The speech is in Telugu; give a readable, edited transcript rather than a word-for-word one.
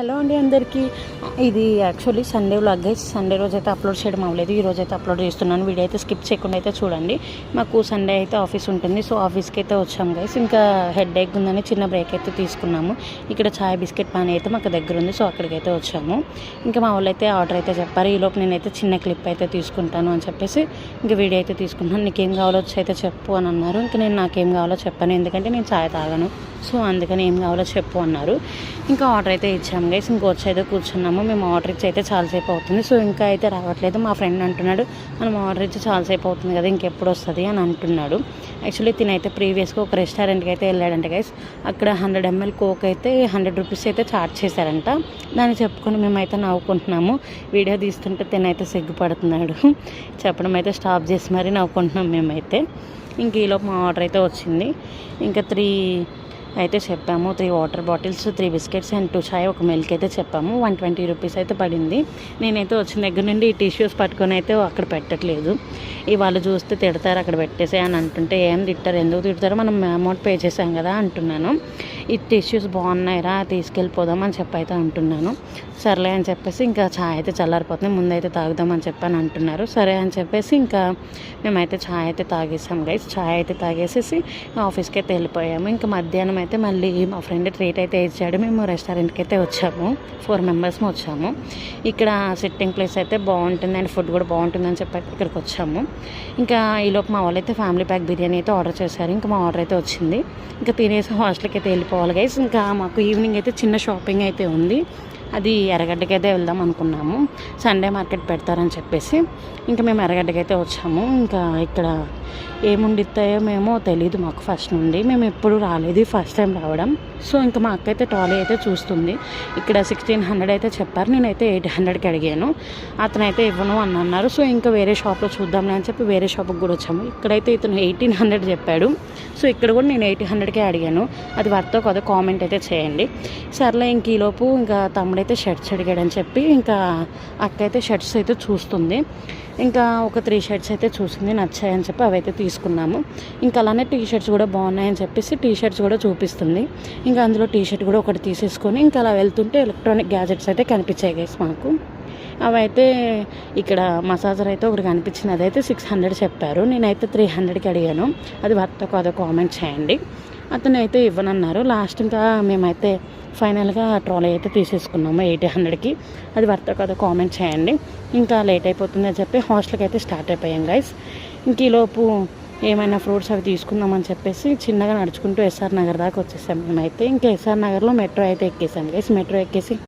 హలో అండి అందరికీ. ఇది actually Sunday vlog guys. Sunday రోజు అయితే అప్లోడ్ చేయడం అవ్వలేదు, ఈ రోజు అయితే అప్లోడ్ చేస్తున్నాను. వీడియో అయితే స్కిప్ చేయకుండా అయితే చూడండి. మాకు సండే అయితే ఆఫీస్ ఉంటుంది, సో ఆఫీస్కి అయితే వచ్చాము గైస్. ఇంకా హెడ్ ఏక్ ఉందని చిన్న బ్రేక్ అయితే తీసుకున్నాము. ఇక్కడ చాయ్ బిస్కెట్ పానీ అయితే మాకు దగ్గర ఉంది, సో అక్కడికైతే వచ్చాము. ఇంకా మా వాళ్ళు అయితే ఆర్డర్ అయితే చెప్పారు. ఈలోపు నేనైతే చిన్న క్లిప్ అయితే తీసుకుంటాను అని చెప్పేసి ఇంకా వీడియో అయితే తీసుకుంటాను. నీకేం కావాలో వచ్చి అయితే చెప్పు అని అన్నారు. ఇంకా నేను నాకేం కావాలో చెప్పాను, ఎందుకంటే నేను చాయ్ తాగను, సో అందుకని ఏం కావాలో చెప్పు అన్నారు. ఇంకా ఆర్డర్ అయితే ఇచ్చాము గైస్. ఇంకా వచ్చి అయితే కూర్చున్నాము. మేము ఆర్డర్ ఇచ్చి అయితే చాలాసేపు అవుతుంది, సో ఇంకా అయితే రావట్లేదు. మా ఫ్రెండ్ అంటున్నాడు, మనం ఆర్డర్ ఇచ్చి చాలాసేపు అవుతుంది కదా, ఇంకెప్పుడు వస్తుంది అని అంటున్నాడు. యాక్చువల్లీ తినైతే ప్రీవియస్గా ఒక రెస్టారెంట్కి అయితే వెళ్ళాడంట గైస్. అక్కడ 100 ml కోక్ అయితే 100 రూపీస్ అయితే ఛార్జ్ చేశారంట. దాన్ని చెప్పుకొని మేమైతే నవ్వుకుంటున్నాము. వీడియో తీస్తుంటే తినైతే సిగ్గుపడుతున్నాడు. చెప్పడం అయితే స్టాప్ చేసి మరీ నవ్వుకుంటున్నాం మేమైతే. ఇంక ఈలోపు మా ఆర్డర్ అయితే వచ్చింది. ఇంకా 3 అయితే చెప్పాము. 3 వాటర్ బాటిల్స్, 3 బిస్కెట్స్ అండ్ 2 చాయ్, ఒక మిల్క్ అయితే చెప్పాము. 120 రూపీస్ అయితే పడింది. నేనైతే వచ్చిన దగ్గర నుండి ఈ టిష్యూస్ పట్టుకొని అయితే అక్కడ పెట్టట్లేదు. వాళ్ళు చూస్తే తిడతారు, అక్కడ పెట్టేసే అని అంటుంటే, ఏం తిట్టారు, ఎందుకు తిడతారు, మనం అమౌంట్ పే చేసాం కదా అంటున్నాను. ఈ టిష్యూస్ బాగున్నాయిరా, తీసుకెళ్ళిపోదాం అని చెప్పైతే అంటున్నాను. సర్లే అని చెప్పేసి ఇంకా ఛాయ్ అయితే చల్లారిపోతుంది, ముందైతే తాగుదామని చెప్పని అంటున్నారు. సరే అని చెప్పేసి ఇంకా మేమైతే ఛాయ్ అయితే తాగేసాం గైస్. ఛాయ్ అయితే తాగేసేసి ఆఫీస్కి అయితే వెళ్ళిపోయాము. ఇంకా మధ్యాహ్నం అయితే మళ్ళీ మా ఫ్రెండ్ ట్రీట్ అయితే ఇచ్చాడు. మేము రెస్టారెంట్కి అయితే వచ్చాము, 4 మెంబర్స్ వచ్చాము. ఇక్కడ సిట్టింగ్ ప్లేస్ అయితే బాగుంటుంది అండ్ ఫుడ్ కూడా బాగుంటుంది అని చెప్పి ఇక్కడికి వచ్చాము. ఇంకా ఈలోపు మా వాళ్ళైతే ఫ్యామిలీ ప్యాక్ బిర్యానీ అయితే ఆర్డర్ చేశారు. ఇంకా మా ఆర్డర్ అయితే వచ్చింది. ఇంకా తినేసి హాస్టల్కి అయితే వెళ్ళిపోవాలి గైస్. ఇంకా మాకు ఈవినింగ్ అయితే చిన్న షాపింగ్ అయితే ఉంది, అది ఎర్రగడ్డకి అయితే వెళ్దాం అనుకున్నాము. సండే మార్కెట్ పెడతారని చెప్పేసి ఇంకా మేము ఎర్రగడ్డకి అయితే వచ్చాము. ఇంకా ఇక్కడ ఏముండిస్తాయో మేము తెలీదు మాకు ఫస్ట్ నుండి, మేము ఎప్పుడు రాలేదు, ఫస్ట్ టైం రావడం. సో ఇంకా మా అక్క అయితే ట్రాలీ అయితే చూస్తుంది. ఇక్కడ 1600 అయితే చెప్పారు, నేనైతే 800కి అడిగాను. అతనైతే ఇవ్వను అని అన్నారు. సో ఇంకా వేరే షాప్లో చూద్దాంలే అని చెప్పి వేరే షాప్కి కూడా వచ్చాము. ఇక్కడైతే ఇతను 1800 చెప్పాడు. సో ఇక్కడ కూడా నేను 800కే అడిగాను. అది వర్తో కదా కామెంట్ అయితే చేయండి. సర్లే ఇంక ఈలోపు ఇంకా తమ్ముడైతే షర్ట్స్ అడిగాడని చెప్పి ఇంకా అక్క అయితే షర్ట్స్ అయితే చూస్తుంది. ఇంకా ఒక 3 షర్ట్స్ అయితే చూసింది, నచ్చాయని చెప్పి అవైతే తీసుకున్నాము. ఇంకా అలానే టీ షర్ట్స్ కూడా బాగున్నాయని చెప్పేసి టీ షర్ట్స్ కూడా చూపిస్తుంది. ఇంకా అందులో టీ షర్ట్ కూడా ఒకటి తీసేసుకొని ఇంకా అలా వెళ్తుంటే ఎలక్ట్రానిక్ గ్యాజెట్స్ అయితే కనిపించాయి గైస్ మాకు. అవైతే ఇక్కడ మసాజర్ అయితే ఒకటి కనిపించింది, అదైతే 600 చెప్పారు. నేనైతే 300కి అడిగాను. అది వర్తో కాదో కామెంట్ చేయండి. అతను అయితే ఇవ్వనన్నారు. లాస్ట్ ఇంకా మేమైతే ఫైనల్గా ట్రాలీ అయితే తీసేసుకున్నాము 800కి. అది వర్తో కాదో కామెంట్ చేయండి. ఇంకా లేట్ అయిపోతుంది అని చెప్పి హాస్టల్కి అయితే స్టార్ట్ అయిపోయాం గైస్. ఇంక ఈలోపు ఏమైనా ఫ్రూట్స్ అవి తీసుకుందామని చెప్పేసి చిన్నగా నడుచుకుంటూ ఎస్ఆర్ నగర్ దాకా వచ్చేసాం మేమైతే. ఇంకా ఎస్ఆర్ నగర్లో మెట్రో అయితే ఎక్కేసాం గైస్. మెట్రో ఎక్కేసి